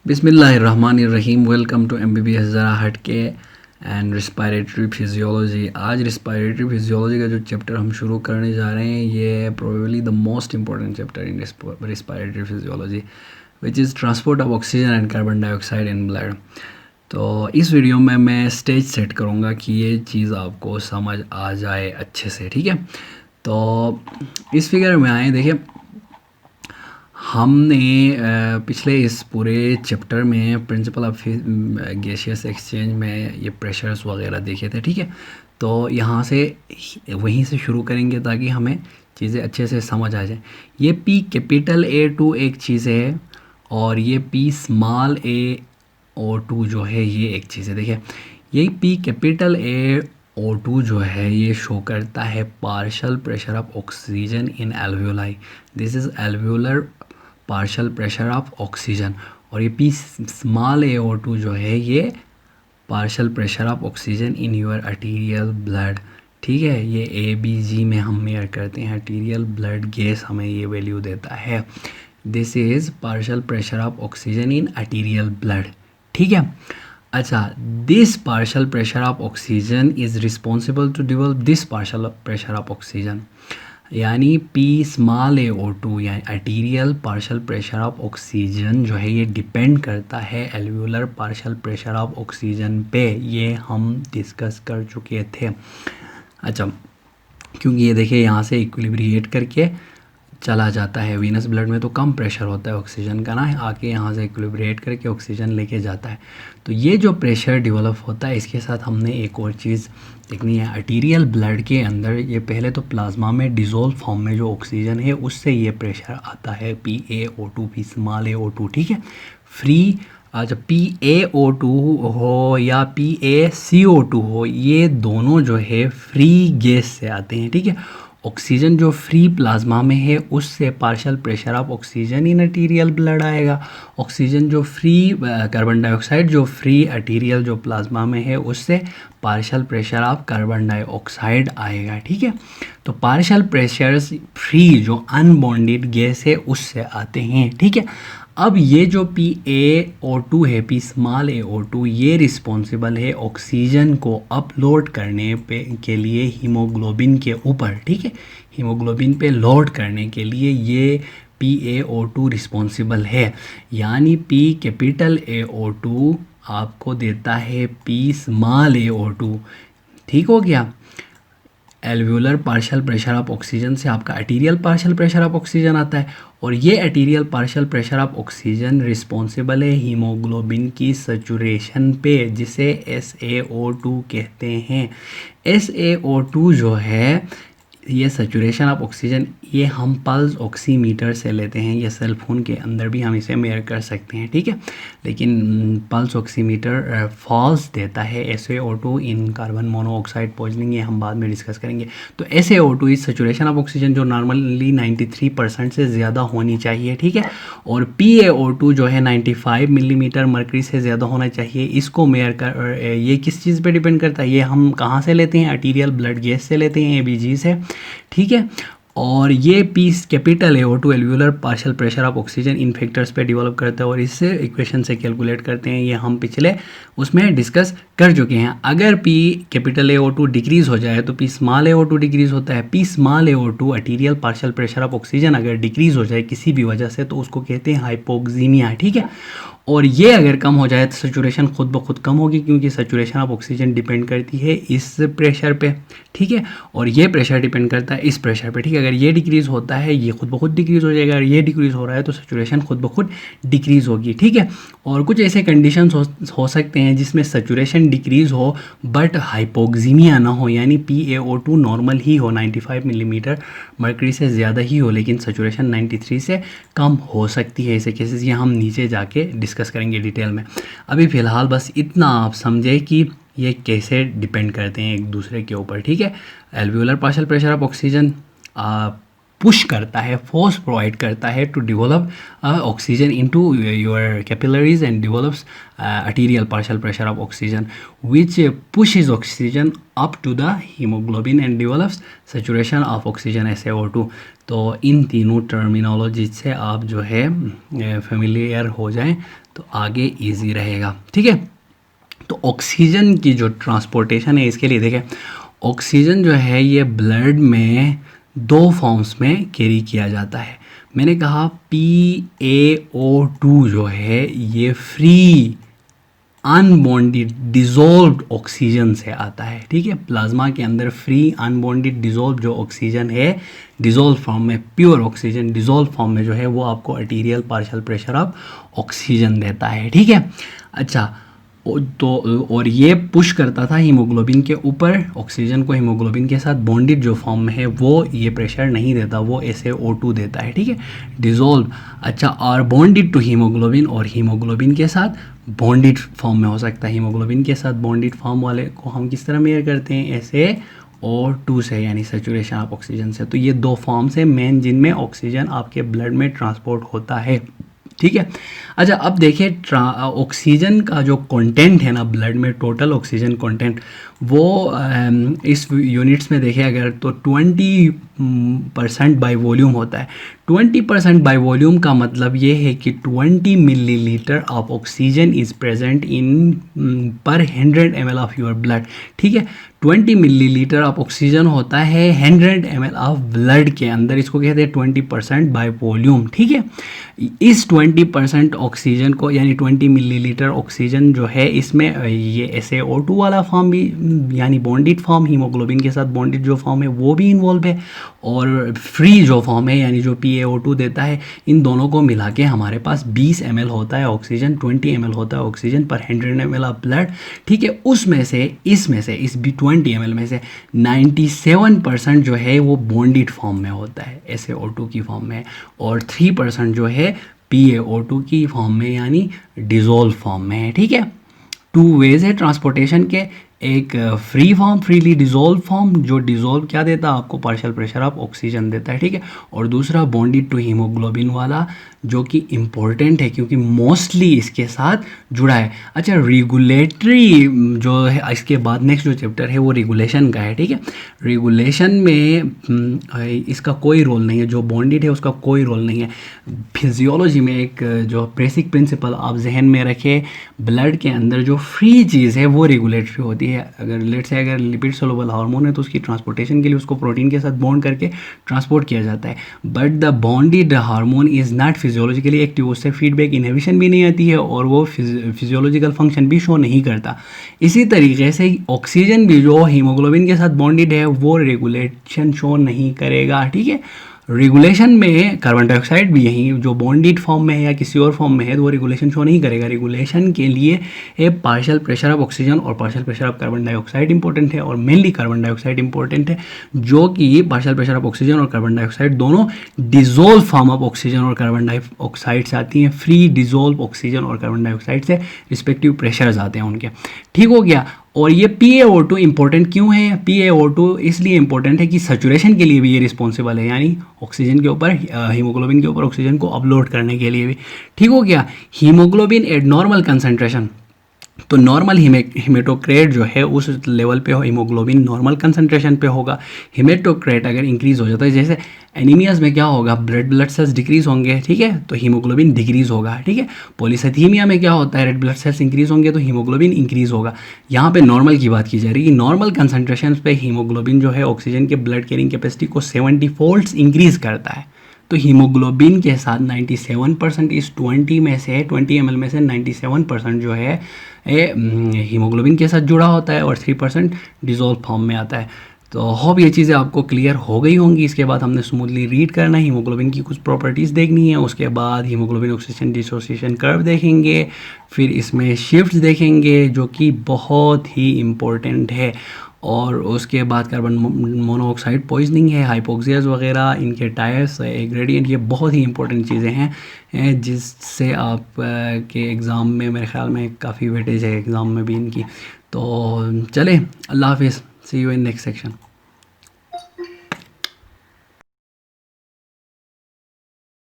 बिस्मिल्लाहिर्रहमानिर्रहीम। Welcome to MBBS ज़रा हट के एंड रिस्पायरेटरी फिजियोलॉजी। आज रिस्पायरेटरी फिजियोलॉजी का जो चैप्टर हम शुरू करने जा रहे हैं ये probably the most important chapter in respiratory physiology which is transport of oxygen and carbon dioxide in blood. तो इस वीडियो में मैं स्टेज सेट करूँगा कि ये चीज़ आपको समझ आ जाए अच्छे से, ठीक है। तो इस फिगर में आए, देखिए हमने पिछले इस पूरे चैप्टर में प्रिंसिपल ऑफ गैसियस एक्सचेंज में ये प्रेशर्स वगैरह देखे थे, ठीक है। तो यहाँ से वहीं से शुरू करेंगे ताकि हमें चीज़ें अच्छे से समझ आ जाए। ये P कैपिटल A2 एक चीज़ है और ये P स्मॉल A O2 जो है ये एक चीज़ है। देखिए ये P कैपिटल A O2 जो है ये शो करता है partial pressure of oxygen in alveoli. This is alveolar partial pressure of oxygen. और ये P स्मॉल A O2 जो है ये partial pressure of oxygen in your arterial blood, ठीक है। ये ABG में हम मेयर करते हैं, आर्टीरियल ब्लड गैस हमें ये वैल्यू देता है। This is partial pressure of oxygen in arterial blood, ठीक है। अच्छा, this partial pressure of oxygen is responsible to develop this partial pressure of oxygen, यानी P स्मॉल A O2 यानी arterial partial pressure of oxygen जो है ये depend करता है alveolar partial pressure of oxygen पे। ये हम डिस्कस कर चुके थे। अच्छा, क्योंकि ये देखिए यहाँ से इक्विलिब्रिएट करके चला जाता है। वीनस ब्लड में तो कम प्रेशर होता है ऑक्सीजन का ना, आके यहाँ से इक्विलिब्रिएट करके ऑक्सीजन लेके जाता है। तो ये जो प्रेशर डेवलप होता है इसके साथ हमने एक और चीज़ देखनी है। आर्टीरियल ब्लड के अंदर ये पहले तो प्लाज्मा में डिज़ोल्व फॉर्म में जो ऑक्सीजन है उससे ये प्रेशर आता है PaO2, P small A O2, ठीक है। फ्री जब PaO2 हो या PaCO2 हो, ये दोनों जो है फ्री गैस से आते हैं, ठीक है। ऑक्सीजन जो फ्री प्लाज्मा में है उससे partial pressure of oxygen in arterial blood आएगा। ऑक्सीजन जो फ्री कार्बन डाइऑक्साइड जो फ्री आर्टीरियल जो प्लाज्मा में है उससे partial pressure of carbon dioxide आएगा, ठीक है। तो पार्शियल प्रेशर्स फ्री जो अनबॉन्डेड गैस है उससे आते हैं, ठीक है। अब ये जो PaO2 है, P स्मॉल A O2, ये रिस्पॉन्सिबल है ऑक्सीजन को अपलोड करने पे के लिए हीमोग्लोबिन के ऊपर, ठीक है। हीमोग्लोबिन पे लोड करने के लिए ये PaO2 रिस्पॉन्सिबल है, यानी P कैपिटल A O2 आपको देता है P स्मॉल A O2, ठीक हो गया। Alveolar partial pressure of oxygen से आपका arterial partial pressure of oxygen आता है और ये arterial partial pressure of oxygen responsible है हीमोग्लोबिन की सैचुरेशन पे, जिसे SaO2 कहते हैं। SaO2 जो है ये सैचुरेशन ऑफ ऑक्सीजन, ये हम पल्स ऑक्सीमीटर से लेते हैं। ये सेल फोन के अंदर भी हम इसे मेयर कर सकते हैं, ठीक है। लेकिन पल्स ऑक्सीमीटर फॉल्स देता है SaO2 इन कार्बन मोनोऑक्साइड पॉइजनिंग, ये हम बाद में डिस्कस करेंगे। तो SaO2 इस सैचुरेशन ऑफ ऑक्सीजन जो नॉर्मली 93% से ज़्यादा होनी चाहिए, ठीक है। और PaO2 जो है 95 मिलीमीटर मरकरी से ज़्यादा होना चाहिए। इसको मेयर कर ये किस चीज़ पे डिपेंड करता है, ये हम कहाँ से लेते हैं, आर्टीरियल ब्लड गैस से लेते हैं, ABG से, ठीक है। और ये P capital A O2 alveolar partial pressure of oxygen in factors पे डेवलप करता है और इससे इक्वेशन से कैलकुलेट करते हैं। ये हम पिछले उसमें डिस्कस कर चुके हैं। अगर P capital A O2 decrease हो जाए तो P small A O2 decrease होता है। P small A O2 arterial partial pressure of oxygen अगर डिक्रीज़ हो जाए किसी भी वजह से तो उसको कहते हैं हाइपोक्सीमिया, ठीक है। और ये अगर कम हो जाए तो सैचुरेशन खुद ब खुद कम होगी, क्योंकि सैचुरेशन ऑफ ऑक्सीजन डिपेंड करती है इस प्रेशर पे, ठीक है। और ये प्रेशर डिपेंड करता है इस प्रेशर पे, ठीक है। अगर ये डिक्रीज़ होता है ये खुद ब खुद डिक्रीज़ हो जाएगा, अगर ये डिक्रीज़ हो रहा है तो सैचुरेशन खुद ब खुद डिक्रीज़ होगी, ठीक है। और कुछ ऐसे कंडीशंस हो सकते हैं जिसमें सैचुरेशन डिक्रीज़ हो बट हाइपोक्सीमिया ना हो, यानी PaO2 नॉर्मल ही हो, 95 मिलीमीटर मरकरी से ज़्यादा ही हो, लेकिन सैचुरेशन 93 से कम हो सकती है। ऐसे केसेस ये हम नीचे जाके डिस्कस करेंगे डिटेल में। अभी फ़िलहाल बस इतना आप समझे कि ये कैसे डिपेंड करते हैं एक दूसरे के ऊपर, ठीक है। Alveolar partial pressure of oxygen push करता है, फोर्स प्रोवाइड करता है to develop oxygen into your capillaries and develops arterial partial pressure of oxygen which pushes oxygen up to the hemoglobin and develops saturation of oxygen SaO2। तो इन तीनों terminology से आप जो है फेमिलियर हो जाएं तो आगे इजी रहेगा, ठीक है। तो ऑक्सीजन की जो ट्रांसपोर्टेशन है इसके लिए देखें, ऑक्सीजन जो है ये ब्लड में दो फॉर्म्स में कैरी किया जाता है। मैंने कहा PaO2 जो है ये फ्री अनबॉन्डेड डिजोल्व्ड ऑक्सीजन से आता है, ठीक है। प्लाज्मा के अंदर फ्री अनबॉन्डेड डिजोल्व जो ऑक्सीजन है डिजोल्व फॉर्म में, प्योर ऑक्सीजन डिजोल्व फॉर्म में जो है वो आपको arterial partial pressure of oxygen देता है, ठीक है। अच्छा, तो और ये पुश करता था हीमोग्लोबिन के ऊपर ऑक्सीजन को, हीमोग्लोबिन के साथ बॉन्डेड जो फॉर्म में है वो ये प्रेशर नहीं देता, वो SaO2 देता है, ठीक है, डिजोल्व। अच्छा, और बॉन्डेड टू हीमोग्लोबिन, और हीमोग्लोबिन के साथ बॉन्डेड फॉर्म में हो सकता है। हीमोग्लोबिन के साथ बॉन्डेड फॉर्म वाले को हम किस तरह मेजर करते हैं, SaO2 से, यानी सेचुरेशन ऑफ ऑक्सीजन से। तो ये दो फॉर्म्स हैं मेन जिनमें ऑक्सीजन आपके ब्लड में ट्रांसपोर्ट होता है, ठीक है। अच्छा, अब देखिए ऑक्सीजन का जो कंटेंट है ना ब्लड में, टोटल ऑक्सीजन कंटेंट, वो इस यूनिट्स में देखें अगर तो 20% बाय वॉल्यूम होता है। 20% बाय वॉल्यूम का मतलब ये है कि 20 millilitre of oxygen is present in पर 100 ml ऑफ योर ब्लड, ठीक है। 20 मिलीलीटर ऑफ ऑक्सीजन होता है 100 ml ऑफ ब्लड के अंदर, इसको कहते हैं 20% बाय वॉल्यूम, ठीक है। इस 20% ऑक्सीजन को, यानी 20 मिलीलीटर ऑक्सीजन जो है इसमें ये SaO2 वाला फॉर्म भी, यानी बॉन्डेड फॉर्म, हीमोग्लोबिन के साथ बॉन्डेड जो फॉर्म है वो भी इन्वॉल्व है, और फ्री जो फॉर्म है यानी जो PaO2 देता है, इन दोनों को मिला के हमारे पास 20 ml होता है ऑक्सीजन, 20 ml होता है ऑक्सीजन पर 100 ml ऑफ ब्लड, ठीक है। उसमें से इस 20 ml में से 97% जो है वो बॉन्डेड फॉर्म में होता है, SaO2 की फॉर्म में, और 3% जो है PaO2 की फॉर्म में यानी डिजोल्व फॉर्म में है, ठीक है। 2 वेज है ट्रांसपोर्टेशन के, एक free form, freely dissolve form, जो डिजोल्व क्या देता है आपको, पार्शियल प्रेशर ऑफ ऑक्सीजन देता है, ठीक है। और दूसरा बॉन्डेड टू हीमोग्लोबिन वाला, जो कि इम्पोर्टेंट है क्योंकि मोस्टली इसके साथ जुड़ा है। अच्छा, रेगुलेटरी जो है इसके बाद नेक्स्ट जो चैप्टर है वो रेगुलेशन का है, ठीक है। रेगुलेशन में इसका कोई रोल नहीं है, जो बॉन्डेड है उसका कोई रोल नहीं है। फिजियोलॉजी में एक जो बेसिक प्रिंसिपल आप जहन में रखें, ब्लड के अंदर जो फ्री चीज़ है वो रेगुलेटरी होती है। अगर लेट से अगर लिपिड सोलुबल हार्मोन है तो उसकी ट्रांसपोर्टेशन के लिए उसको प्रोटीन के साथ बॉन्ड करके ट्रांसपोर्ट किया जाता है, but the bonded hormone is not physiologically active, उससे फीडबैक इनहिबिशन भी नहीं आती है और वो फिजियोलॉजिकल फंक्शन भी शो नहीं करता। इसी तरीके से ऑक्सीजन भी जो हीमोग्लोबिन के साथ बॉन्डेड है वो रेगुलेशन शो नहीं करेगा, ठीक है। रेगुलेशन में कार्बन डाइऑक्साइड भी यही जो बॉन्डेड फॉर्म में है या किसी और फॉर्म में है तो वो रेगुलेशन शो नहीं करेगा। रेगुलेशन के लिए पार्शियल प्रेशर ऑफ ऑक्सीजन और partial pressure of carbon dioxide important है, और मेनली कार्बन डाइऑक्साइड इंपॉर्टेंट है, जो कि पार्शियल प्रेशर ऑफ ऑक्सीजन और कार्बन डाइऑक्साइड दोनों डिजोल्व फॉर्म ऑफ ऑक्सीजन और कार्बन डाइऑक्साइड से आती हैं, फ्री डिजोल्व ऑक्सीजन और कार्बन डाइऑक्साइड से रिस्पेक्टिव प्रेशर्स आते हैं उनके, ठीक हो गया। और ये PaO2 इंपॉर्टेंट क्यों है, PaO2 इसलिए इंपॉर्टेंट है कि सैचुरेशन के लिए भी ये रिस्पॉन्सिबल है, यानी ऑक्सीजन के ऊपर, हीमोग्लोबिन के ऊपर ऑक्सीजन को अपलोड करने के लिए भी, ठीक हो गया। हीमोग्लोबिन एट नॉर्मल कंसंट्रेशन, तो नॉर्मल हिमेटोक्रेट जो है उस लेवल पे हो, हीमोग्लोबिन नॉर्मल कंसंट्रेशन पे होगा। हिमेटोक्रेट अगर इंक्रीज हो जाता है, जैसे एनीमियाज में क्या होगा, ब्लड सेल्स डिक्रीज होंगे, ठीक है, तो हीमोग्लोबिन डिक्रीज होगा, ठीक है। पॉलीसाइथीमिया में क्या होता है, रेड ब्लड सेल्स इंक्रीज होंगे तो हीमोग्लोबिन इंक्रीज होगा। यहाँ पे नॉर्मल की बात की जा रही है, नॉर्मल कंसंट्रेशन पे हीमोग्लोबिन जो है ऑक्सीजन के ब्लड कैरिंग कैपेसिटी को 70 फोल्ड्स इंक्रीज करता है। तो हीमोग्लोबिन के साथ 97% इस 20 में से 20 ml में से 97% जो है हीमोग्लोबिन के साथ जुड़ा होता है और 3% डिजोल्व फॉर्म में आता है। तो होप ये चीज़ें आपको क्लियर हो गई होंगी। इसके बाद हमने स्मूथली रीड करना है, हीमोग्लोबिन की कुछ प्रॉपर्टीज़ देखनी है, उसके बाद हीमोग्लोबिन ऑक्सीजन डिसोसिएशन कर्व देखेंगे, फिर इसमें शिफ्ट्स देखेंगे जो कि बहुत ही इम्पोर्टेंट है, और उसके बाद कार्बन मोनोऑक्साइड पॉइजनिंग है, हाइपोक्सियाज वगैरह, इनके टायर्स, ग्रेडियंट, ये बहुत ही इंपॉर्टेंट चीज़ें हैं जिससे आप के एग्ज़ाम में मेरे ख्याल में काफ़ी वेटेज है एग्ज़ाम में भी इनकी। तो चले, अल्लाह हाफिज़, सी यू इन नेक्स्ट सेक्शन।